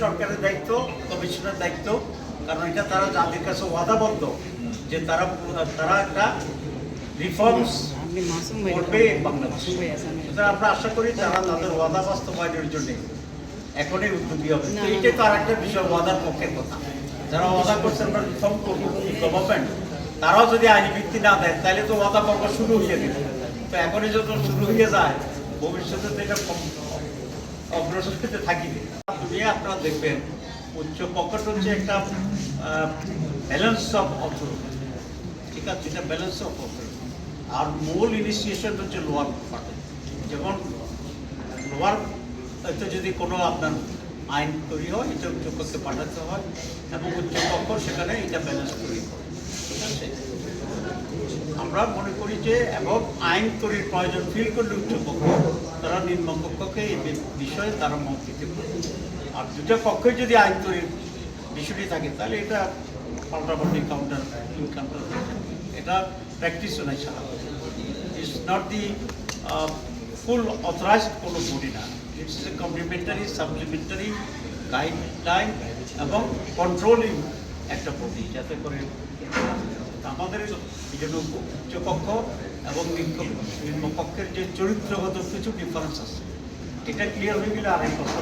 সরকারের দায়িত্ব, কমিশনের দায়িত্ব, কারণ এটা তারা জাতির কাছে ওয়াদাবদ্ধ যে তারা একটা রিফর্মস করবে বাংলাদেশে। সুতরাং আমরা আশা করি তারা তাদের ওয়াদা বাস্তবায়নের জন্য এখনই উদ্যোগী হবে। এইটাই তো আর একটা বিষয়, ওয়াদার পক্ষের কথা। যারা ওয়াদা করছে আমরা রিফর্ম করবো, গভর্নমেন্ট তারাও যদি আইনি ভিত্তি না দেয় তাহলে তো ওয়াদা পর্ব শুরু হয়ে গেছে। তো এখনই যত শুরু হয়ে যায় ভবিষ্যতে তো এটা অগ্রসর ক্ষেত্রে থাকিবে। দুনিয়া আপনারা দেখবেন উচ্চ পকেট হচ্ছে একটা ব্যালেন্স অফ অথরিটি, ঠিক আছে, এটা ব্যালেন্স অফ অথরিটি। আর মূল ইনিশিয়েশন হচ্ছে লোয়ার পার্টে। যেমন লোয়ার যদি কোনো আপনার আইন তৈরি হয় এটা উচ্চপক্ষে পাঠাতে হয় এবং উচ্চপক্ষ সেখানে এটা ব্যালেন্স তৈরি করে, ঠিক আছে। আমরা মনে করি যে এবং আইন তৈরির প্রয়োজন ফিল করলে উচ্চপক্ষ তারা নিম্নপক্ষকে এই বিষয়ে তারা মত দিতে পারে। আর দুটো পক্ষে যদি আইন তৈরির বিষয়টি থাকে তাহলে এটা পাল্টাপাল্টি কাউন্টার এটা প্র্যাকটিসও নাই সারা। It's not the full authorised কোনো বডি না, it's a complementary supplementary guideline এবং কন্ট্রোলিং একটা বডি, যাতে করে আমাদের এই জন্য উচ্চপক্ষ এবং নিম্নপক্ষের যে চরিত্রগত কিছু ডিফারেন্স আছে এটা ক্লিয়ার হয়ে গেলে আরেক কথা।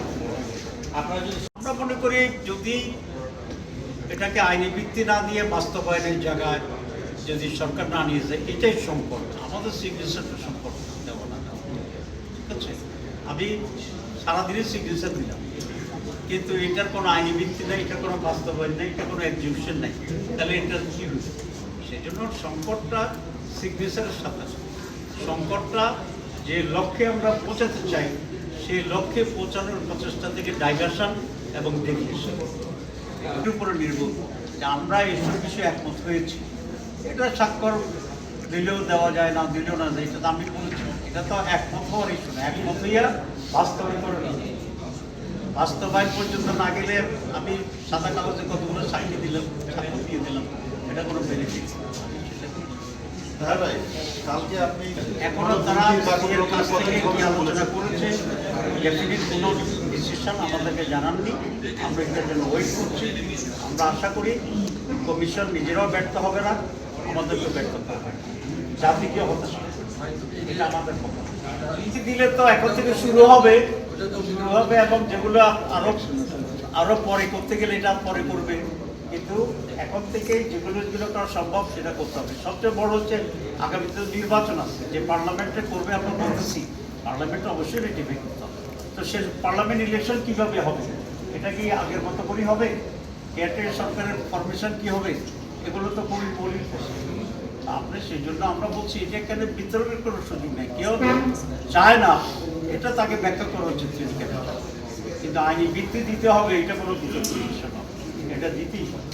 আমরা মনে করি যদি এটাকে আইনি ভিত্তি না দিয়ে বাস্তবায়নের জায়গায় যদি সরকার না নিয়ে যায় এটাই সংকট, আমাদের সিগনেচারটা সংকট দেওয়া না, ঠিক আছে। আমি সারাদিনের সিগনেচার দিলাম কিন্তু এটার কোনো আইনি ভিত্তি নেই, এটার কোনো বাস্তবায়ন নেই, এটা কোনো এক্সিকিউশন নেই, তাহলে এটা কী হয়েছে? সেই জন্য সংকটটা সিগনেচারের সাথে, সংকটটা যে লক্ষ্যে আমরা পৌঁছাতে চাই সেই লক্ষ্যে পৌঁছানোর প্রচেষ্টা থেকে ডাইভার্সন এবং ডেভিয়েশন এর উপরে নির্ভর যে আমরা এইসব বিষয়ে একমত হয়েছি। এটা স্বাক্ষর দিলেও দেওয়া যায় না, দিলেও না যায়, এটা তো আমি বলেছি। এটা তো একমত হওয়ার ইস্যু না, একমত হইয়া বাস্তবায়ন করে বাস্তবায়ন পর্যন্ত না গেলে আমি সাদা কাগজে কতগুলো সাইন দিলাম, স্বাক্ষর দিয়ে দিলাম, এটা কোনো বেনিফিট। হ্যাঁ ভাই, কালকে আপনি এখনো তারা তাদের কাছ থেকে কি আলোচনা করেছে ডেফিনিট কোনো ডিসিশন আমাদেরকে জানাননি। আমরা এটার জন্য ওয়েট করছি। আমরা আশা করি কমিশন নিজেরাও ব্যর্থ হবে না, আমাদেরকেও ব্যর্থ হবে না, জাতিকে হতাশা, এটা আমাদের কথা। নীতি দিলে তো এখন থেকে শুরু হবে এবং যেগুলো আরো পরে করতে গেলে এটা পরে করবে, কিন্তু এখন থেকেই যেগুলো করা সম্ভব সেটা করতে হবে। সবচেয়ে বড় হচ্ছে আগামীতে নির্বাচন আছে, যে পার্লামেন্টে করবে আমরা বলতেছি, পার্লামেন্টে অবশ্যই রেটিফাই করতে হবে। তো সে পার্লামেন্ট ইলেকশন কিভাবে হবে, এটা কি আগের মতো করেই হবে? কেয়ারটেকার সরকারের ফরমেশন কি হবে, এগুলো তো খুবই মৌলিক প্রশ্ন। আপনি সেই জন্য আমরা বলছি এটা এখানে বিতরণের কোনো সুযোগ নেই, কেউ চায় না এটা তাকে ব্যাখ্যা করা উচিত, কিন্তু আইনি ভিত্তি দিতে হবে এটা কোনো বিতর্ক বিষয় না, এটা দিতেই হবে।